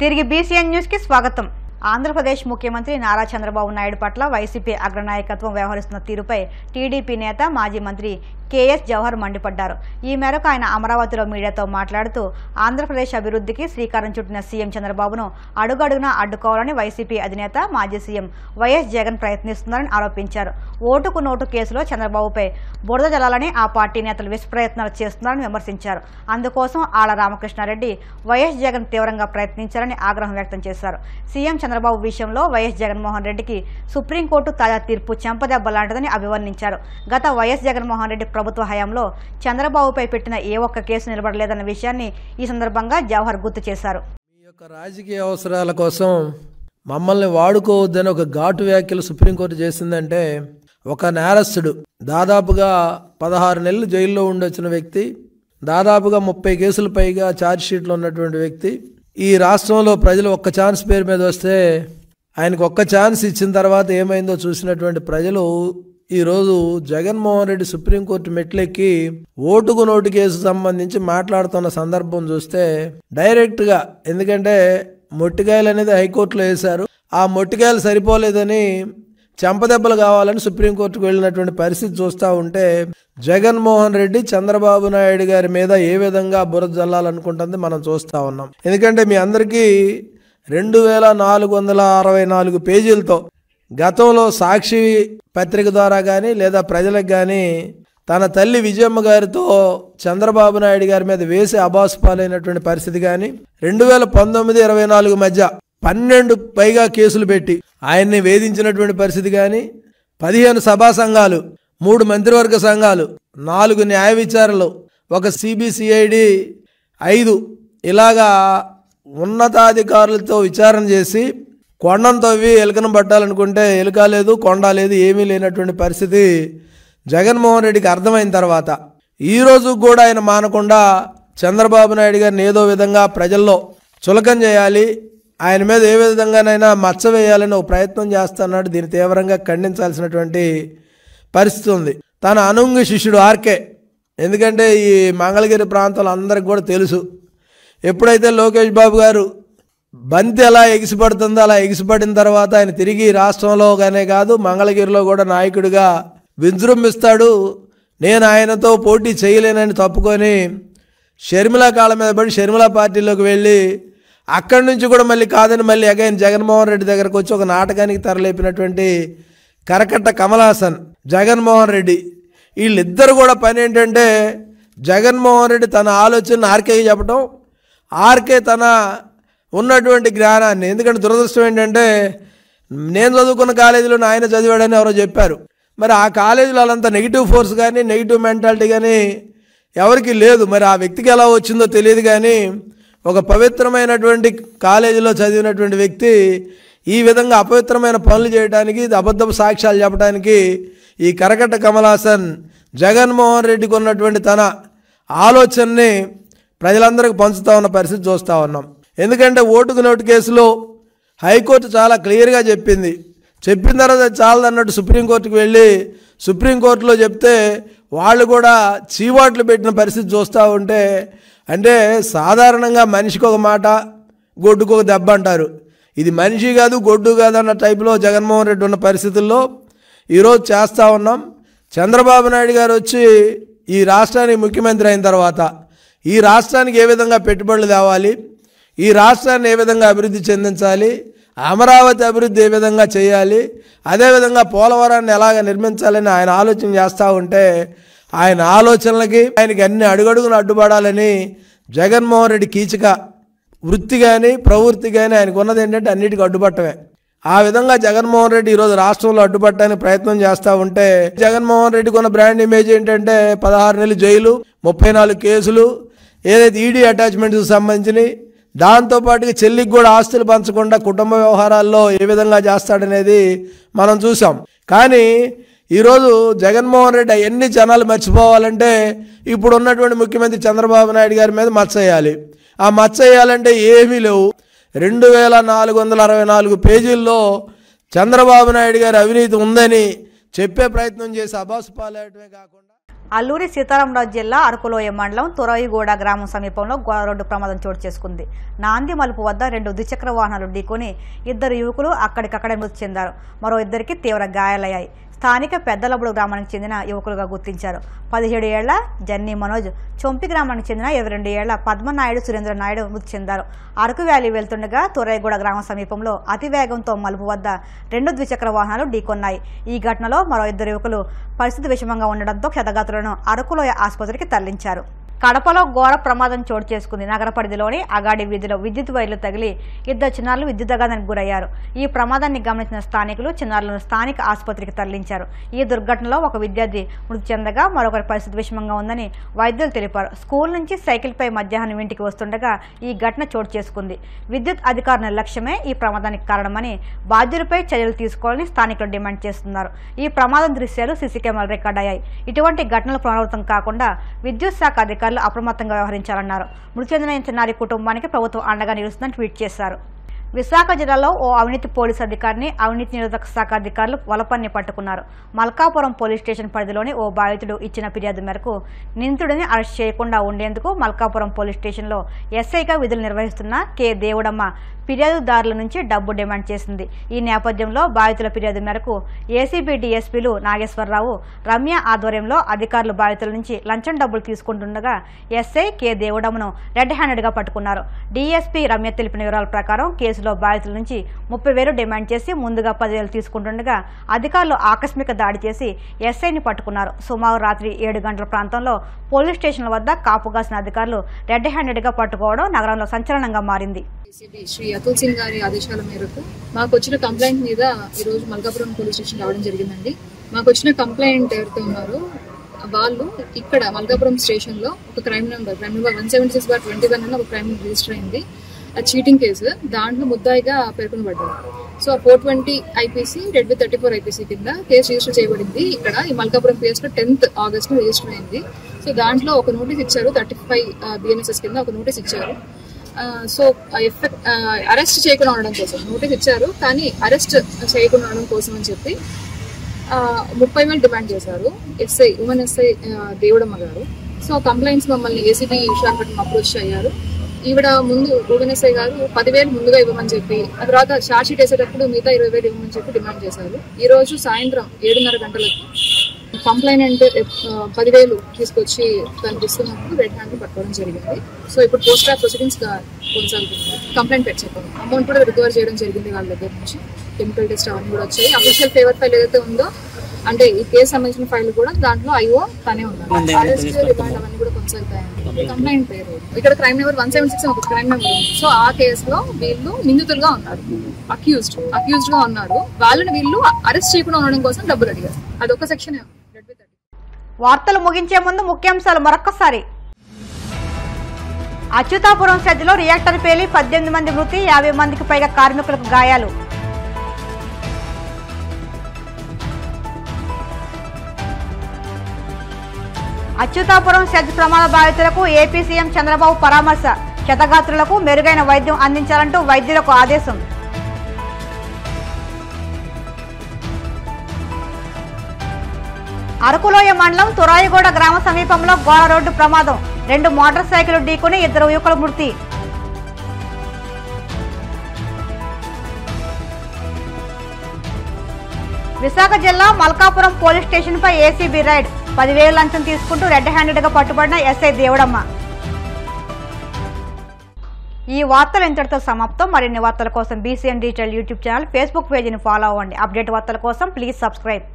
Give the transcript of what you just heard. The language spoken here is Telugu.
తిరిగి బీసీఎన్ న్యూస్ కి స్వాగతం. ఆంధ్రప్రదేశ్ ముఖ్యమంత్రి నారా చంద్రబాబు నాయుడు పట్ల వైసీపీ అగ్రనాయకత్వం వ్యవహరిస్తున్న తీరుపై టీడీపీ నేత మాజీ మంత్రి కేఎస్ జవహర్ మండిపడ్డారు. ఈ మేరకు ఆయన అమరావతిలో మీడియాతో మాట్లాడుతూ ఆంధ్రప్రదేశ్ అభివృద్ధికి శ్రీకారం చుట్టిన సీఎం చంద్రబాబును అడుగడుగునా అడ్డుకోవాలని వైసీపీ అధినేత మాజీ సీఎం వైఎస్ జగన్ ప్రయత్నిస్తున్నారని ఆరోపించారు. ఓటుకు నోటు కేసులో చంద్రబాబుపై బురద జల్లాలని ఆ పార్టీ నేతలు విశ్వప్రయత్నాలు చేస్తున్నారని విమర్శించారు. అందుకోసం ఆళ్ల రామకృష్ణారెడ్డి వైఎస్ జగన్ తీవ్రంగా ప్రయత్నించారని ఆగ్రహం వ్యక్తం చేశారు. సీఎం చంద్రబాబు విషయంలో వైఎస్ జగన్మోహన్ రెడ్డికి సుప్రీంకోర్టు తాజా తీర్పు చెంపదెబ్బ లాంటిదని అభివర్ణించారు. గత వైఎస్ జగన్మోహన్ రెడ్డి ప్రభుత్వ హయాంలో చంద్రబాబుపై పెట్టిన ఏ ఒక్క కేసు నిలబడలేదన్న విషయాన్ని ఈ సందర్భంగా జవహర్ గుర్తు చేశారు. మీ యొక్క రాజకీయ అవసరాల కోసం మమ్మల్ని వాడుకోవద్దని ఒక ఘాటు వ్యాఖ్యలు సుప్రీంకోర్టు చేసిందంటే, ఒక నేరస్తుడు దాదాపుగా 16 నెలలు జైల్లో ఉండొచ్చిన వ్యక్తి, దాదాపుగా 30 కేసులు పైగా ఛార్జ్షీట్లో ఉన్నటువంటి వ్యక్తి, ఈ రాష్ట్రంలో ప్రజలు ఒక్క ఛాన్స్ పేరు మీద వస్తే ఆయనకు ఒక్క ఛాన్స్ ఇచ్చిన తర్వాత ఏమైందో చూసినటువంటి ప్రజలు ఈరోజు జగన్మోహన్ రెడ్డి సుప్రీంకోర్టు మెట్లెక్కి ఓటుకు నోటు కేసు సంబంధించి మాట్లాడుతున్న సందర్భం చూస్తే డైరెక్ట్గా, ఎందుకంటే మొట్టికాయలు అనేది హైకోర్టులో వేశారు, ఆ మొట్టికాయలు సరిపోలేదని చెంపదెబ్బలు కావాలని సుప్రీంకోర్టుకు వెళ్ళినటువంటి పరిస్థితి చూస్తూ ఉంటే జగన్మోహన్ రెడ్డి చంద్రబాబు నాయుడు గారి మీద ఏ విధంగా బురద జల్లాలనుకుంటుంది మనం చూస్తూ ఉన్నాం. ఎందుకంటే మీ అందరికీ 2464 పేజీలతో గతంలో సాక్షి పత్రిక ద్వారా కానీ లేదా ప్రజలకు కానీ తన తల్లి విజయమ్మ గారితో చంద్రబాబు నాయుడు గారి మీద వేసి అబాసుపాలైనటువంటి పరిస్థితి కానీ, 2019-24 మధ్య 12 పైగా కేసులు పెట్టి ఆయన్ని వేధించినటువంటి పరిస్థితి కానీ, 15 సభా సంఘాలు, 3 మంత్రివర్గ సంఘాలు, 4 న్యాయ విచారణలు, ఒక సిబిసిఐడి 5 ఇలాగా ఉన్నతాధికారులతో విచారణ చేసి కొండను తవ్వి ఎలుకను పట్టాలనుకుంటే ఎలుక లేదు, కొండ లేదు, ఏమీ లేనటువంటి పరిస్థితి జగన్మోహన్ రెడ్డికి అర్థమైన తర్వాత ఈరోజు కూడా ఆయన మానకుండా చంద్రబాబు నాయుడు గారిని ఏదో విధంగా ప్రజల్లో చులకన చేయాలి, ఆయన మీద ఏ విధంగానైనా మచ్చ వేయాలని ఒక ప్రయత్నం చేస్తున్నాడు. దీన్ని తీవ్రంగా ఖండించాల్సినటువంటి పరిస్థితి ఉంది. తన అనుంగు శిష్యుడు ఆర్కే, ఎందుకంటే ఈ మంగళగిరి ప్రాంతంలో అందరికి కూడా తెలుసు, ఎప్పుడైతే లోకేష్ బాబు గారు బంతి ఎలా ఎగిసిపడుతుందో అలా ఎగిసిపడిన తర్వాత ఆయన తిరిగి రాష్ట్రంలోగానే కాదు మంగళగిరిలో కూడా నాయకుడిగా విజృంభిస్తాడు. నేను ఆయనతో పోటీ చేయలేనని తప్పుకొని షర్మిల కాళ్ళ మీద పడి షర్మిల పార్టీలోకి వెళ్ళి అక్కడి నుంచి కూడా మళ్ళీ కాదని మళ్ళీ అగైన్ జగన్మోహన్ రెడ్డి దగ్గరకు వచ్చి ఒక నాటకానికి తెరలేపినటువంటి కరకట్ట కమల్ హాసన్, జగన్మోహన్ రెడ్డి, వీళ్ళిద్దరు కూడా పని ఏంటంటే జగన్మోహన్ రెడ్డి తన ఆలోచన ఆర్కేకి చెప్పడం, ఆర్కే తన ఉన్నటువంటి జ్ఞానాన్ని, ఎందుకంటే దురదృష్టం ఏంటంటే నేను చదువుకున్న కాలేజీలో ఆయన చదివాడని ఎవరో చెప్పారు, మరి ఆ కాలేజీలో వాళ్ళంతా నెగిటివ్ ఫోర్స్ కానీ నెగిటివ్ మెంటాలిటీ కానీ ఎవరికి లేదు, మరి ఆ వ్యక్తికి ఎలా వచ్చిందో తెలియదు. కానీ ఒక పవిత్రమైనటువంటి కాలేజీలో చదివినటువంటి వ్యక్తి ఈ విధంగా అపవిత్రమైన పనులు చేయడానికి, అబద్ధపు సాక్ష్యాలు చెప్పడానికి ఈ కరకట్ట కమల్ హాసన్ జగన్మోహన్ రెడ్డికి ఉన్నటువంటి తన ఆలోచనని ప్రజలందరికీ పంచుతూ ఉన్న పరిస్థితి చూస్తూ ఉన్నాం. ఎందుకంటే ఓటుకు నోటు కేసులో హైకోర్టు చాలా క్లియర్గా చెప్పింది, చెప్పిన తర్వాత చాలదన్నట్టు సుప్రీంకోర్టుకు వెళ్ళి సుప్రీంకోర్టులో చెప్తే వాళ్ళు కూడా చీవాట్లు పెట్టిన పరిస్థితి చూస్తూ ఉంటే, అంటే సాధారణంగా మనిషికి ఒక మాట గొడ్డుకు ఒక దెబ్బ అంటారు, ఇది మనిషి కాదు గొడ్డు కాదు అన్న టైప్లో జగన్మోహన్ రెడ్డి ఉన్న పరిస్థితుల్లో ఈరోజు చేస్తూ ఉన్నాం. చంద్రబాబు నాయుడు గారు వచ్చి ఈ రాష్ట్రానికి ముఖ్యమంత్రి అయిన తర్వాత ఈ రాష్ట్రానికి ఏ విధంగా పెట్టుబడులు తేవాలి, ఈ రాష్ట్రాన్ని ఏ విధంగా అభివృద్ధి చెందించాలి, అమరావతి అభివృద్ధి ఏ విధంగా చేయాలి, అదేవిధంగా పోలవరాన్ని ఎలాగ నిర్మించాలని ఆయన ఆలోచన చేస్తూ ఉంటే ఆయన ఆలోచనలకి ఆయనకి అన్ని అడుగడుగున అడ్డుపడాలని జగన్మోహన్ రెడ్డి కీచక వృత్తి కానీ ప్రవృత్తి కానీ ఆయనకు ఉన్నది ఏంటంటే అన్నిటికీ అడ్డుపట్టమే. ఆ విధంగా జగన్మోహన్ రెడ్డి ఈరోజు రాష్ట్రంలో అడ్డుపట్టడానికి ప్రయత్నం చేస్తూ ఉంటే జగన్మోహన్ రెడ్డికి ఉన్న బ్రాండ్ ఇమేజ్ ఏంటంటే 16 నెలలు జైలు, 34 కేసులు, ఏదైతే ఈడీ అటాచ్మెంట్స్కి సంబంధించినవి, దాంతోపాటుగా చెల్లికి కూడా ఆస్తులు పంచకుండా కుటుంబ వ్యవహారాల్లో ఏ విధంగా చేస్తాడనేది మనం చూసాం. కానీ ఈరోజు జగన్మోహన్ రెడ్డి అవన్నీ జనాలు మర్చిపోవాలంటే ఇప్పుడు ఉన్నటువంటి ముఖ్యమంత్రి చంద్రబాబు నాయుడు గారి మీద మచ్చ వేయాలి. ఆ మచ్చ వేయాలంటే ఏమీ లేవు. 2464 పేజీల్లో చంద్రబాబు నాయుడు గారి అవినీతి ఉందని చెప్పే ప్రయత్నం చేసి అబాసు పాలయటమే కాకుండా అల్లూరి సీతారామరాజు జిల్లా అరకులోయ మండలం తురాయిగూడ గ్రామం సమీపంలో ఘోర రోడ్డు ప్రమాదం చోటు చేసుకుంది. నాంది మలుపు వద్ద 2 ద్విచక్ర వాహనాలు ఢీకొని 2 యువకులు అక్కడికక్కడే మృతి చెందారు. మరో 2కి తీవ్ర గాయాలయ్యాయి. స్థానిక పెద్దలబుడు గ్రామానికి చెందిన యువకులుగా గుర్తించారు. 17 ఏళ్ల జన్నీ మనోజ్, చొంపి గ్రామానికి చెందిన 22 ఏళ్ల పద్మనాయుడు, సురేంద్ర నాయుడు మృతి చెందారు. అరకు వ్యాలీ వెళ్తుండగా తురాయిగూడ గ్రామం సమీపంలో అతి వేగంతో మలుపు వద్ద 2 ద్విచక్ర వాహనాలు ఢీకొన్నాయి. ఈ ఘటనలో మరో 2 యువకులు పరిస్థితి విషమంగా ఉండడంతో క్షతగాత్రులను అరకులోయ ఆసుపత్రికి తరలించారు. కడపలో ఘోర ప్రమాదం చోటు చేసుకుంది. నగర పరిధిలోని అగాడి వీధిలో విద్యుత్ వైర్లు తగిలి 2 చిన్నారులు విద్యుదాఘాతానికి గురయ్యారు. ఈ ప్రమాదాన్ని గమనించిన స్థానికులు చిన్నారులను స్థానిక ఆసుపత్రికి తరలించారు. ఈ దుర్ఘటనలో ఒక విద్యార్థి మృతి చెందగా మరొకరి పరిస్థితి విషమంగా ఉందని వైద్యులు తెలిపారు. స్కూల్ నుంచి సైకిల్పై మధ్యాహ్నం ఇంటికి వస్తుండగా ఈ ఘటన చోటు చేసుకుంది. విద్యుత్ అధికారుల నిర్లక్ష్యమే ఈ ప్రమాదానికి కారణమని బాధ్యులపై చర్యలు తీసుకోవాలని స్థానికులు డిమాండ్ చేస్తున్నారు. ఈ ప్రమాదం దృశ్యాలు సీసీ కెమెరాలు రికార్డ్ అయ్యాయి. ఇటువంటి ఘటనలు పునరావృతం కాకుండా విద్యుత్ శాఖ అధికారులు అప్రమత్తంగా వ్యవహరించాలన్నారు. మృతి చెందిన చిన్నారి కుటుంబానికి ప్రభుత్వం అండగా నిలుస్తుందని ట్వీట్ చేశారు. విశాఖ జిల్లాలో ఓ అవినీతి పోలీసు అధికారిని అవినీతి నిరోధక శాఖ అధికారులు వలపన్ని పట్టుకున్నారు. మల్కాపురం పోలీస్ స్టేషన్ పరిధిలోని ఓ బాధితుడు ఇచ్చిన ఫిర్యాదు మేరకు నిందితుడిని అరెస్ట్ చేయకుండా ఉండేందుకు మల్కాపురం పోలీస్ స్టేషన్లో ఎస్ఐగా విధులు నిర్వహిస్తున్న కె దేవుడమ్మ ఫిర్యాదుదారుల నుంచి డబ్బు డిమాండ్ చేసింది. ఈ నేపథ్యంలో బాధితుల ఫిర్యాదు మేరకు ఏసీబీ డీఎస్పీలు నాగేశ్వరరావు, రమ్య ఆధ్వర్యంలో అధికారులు బాధితుల నుంచి లంచం డబ్బులు తీసుకుంటుండగా ఎస్ఐ కె దేవుడమ్మను రెడ్ హ్యాండెడ్గా పట్టుకున్నారు. డీఎస్పీ రమ్య తెలిపిన వివరాల ప్రకారం కేసులో బాధితుల నుంచి 30,000 డిమాండ్ చేసి ముందుగా 10,000 తీసుకుంటుండగా అధికారులు ఆకస్మిక దాడి చేసి ఎస్ఐని పట్టుకున్నారు. సుమారు రాత్రి 7 గంటల ప్రాంతంలో పోలీస్ స్టేషన్ల వద్ద కాపుగాసిన అధికారులు రెడ్ హ్యాండెడ్గా పట్టుకోవడం నగరంలో సంచలనంగా మారింది. శ్రీ అతుల్ సింగ్ గారి ఆదేశాల మేరకు మాకు వచ్చిన కంప్లైంట్ మీద ఈరోజు మల్కాపురం పోలీస్ స్టేషన్ రావడం జరిగిందండి. మాకు వచ్చిన కంప్లైంట్ ఎవరైతే ఉన్నారో వాళ్ళు ఇక్కడ మల్కాపురం స్టేషన్ లో ఒక క్రైమ్ నెంబర్ 176/21 అన్న ఒక క్రైమ్ రిజిస్టర్ అయింది. అది చీటింగ్ కేసు. దాంట్లో ముద్దాయిగా పేర్కొనబడ్డారు. సో 420 ఐపీసీ, 34 ఐపీసీ కింద కేసు రిజిస్టర్ చేయబడింది. ఇక్కడ ఈ Malkapuram case 10th August register అయింది. సో దాంట్లో ఒక నోటీస్ ఇచ్చారు. 35 BNSS కింద ఒక నోటీస్ ఇచ్చారు. సో అరెస్ట్ చేయకుండా ఉండడం కోసం నోటీస్ ఇచ్చారు. కానీ అరెస్ట్ చేయకుండా ఉండడం కోసం అని చెప్పి 30,000 డిమాండ్ చేశారు ఉమెన్ ఎస్ఐ దేవుడమ్మ గారు. సో కంప్లైంట్స్ మమ్మల్ని ఏసీబీ విశాఖపట్నం అప్రోచ్ అయ్యారు. ఈవిడ ముందు ఉమెన్ ఎస్ఐ గారు 10,000 ముందుగా ఇవ్వమని చెప్పి, ఆ తర్వాత ఛార్జ్ షీట్ వేసేటప్పుడు మిగతా 20,000 ఇవ్వమని చెప్పి డిమాండ్ చేశారు. ఈ రోజు సాయంత్రం 7:30 గంటలకు కంప్లైంట్ 10,000 తీసుకొచ్చి కనిపిస్తున్నప్పుడు రెడ్ హ్యాండ్ పట్టుకోవడం జరిగింది. సో ఇప్పుడు పోస్ట్ ట్రాప్ ప్రొసీడింగ్స్ కొనసాగుతుంది. కంప్లైంట్ పెట్టేసాము. అమౌంట్ కూడా రికవర్ చేయడం జరిగింది వాళ్ళ దగ్గర నుంచి. కెమికల్ టెస్ట్ అవన్నీ కూడా వచ్చాయి. అఫీషియల్ ఫేవర్ ఫైల్ ఏదైతే ఉందో, అంటే ఈ కేసు సంబంధించిన ఫైల్ కూడా దాంట్లో ఐఓ తనే ఉన్నారు. అరెస్ట్, రిమాండ్ అవన్నీ కూడా కొనసాగుతాయండి. కంప్లైంట్ పేరు ఇక్కడ క్రైమ్ నెంబర్ 176 ఒక క్రైమ్ నెంబర్ ఉంది. సో ఆ కేసులో వీళ్ళు నిందితులుగా ఉన్నారు, అక్యూజ్డ్ గా ఉన్నారు. వాళ్ళని వీళ్ళు అరెస్ట్ చేయకుండా ఉండడం కోసం డబ్బులు అడిగారు. అదొక సెక్షన్. వార్తలు ముగించే ముందు ముఖ్యాంశాలు మరొక్కసారి. అచ్యుతాపురం సెజ్లో రియాక్టర్ పేలి 18 మంది మృతి, 50 మందికి పైగా కార్మికులకు గాయాలు. అచ్యుతాపురం సెజ్ ప్రమాద బాధితులకు ఏపీ సీఎం చంద్రబాబు పరామర్శ, క్షతగాత్రులకు మెరుగైన వైద్యం అందించాలంటూ వైద్యులకు ఆదేశం. అరకులోయ మండలం తురాయిగూడ గ్రామ సమీపంలో ఘోర రోడ్డు ప్రమాదం, 2 మోటార్ సైకిల్ ఢీకొని 2 యువకుల మృతి. విశాఖ జిల్లా మల్కాపురం పోలీస్ స్టేషన్ పై ఏసీబీ రైడ్, 10,000 లంచం తీసుకుంటూ రెడ్ హ్యాండెడ్ గా పట్టుబడిన ఎస్ఐ దేవుడమ్మ. ఈ వార్తలు ఇంతటితో సమాప్తం. మరిన్ని వార్తల కోసం BCN digital YouTube channel, Facebook పేజీని ఫాలో అవ్వండి. అప్డేట్ వార్తల కోసం ప్లీజ్ సబ్స్క్రైబ్.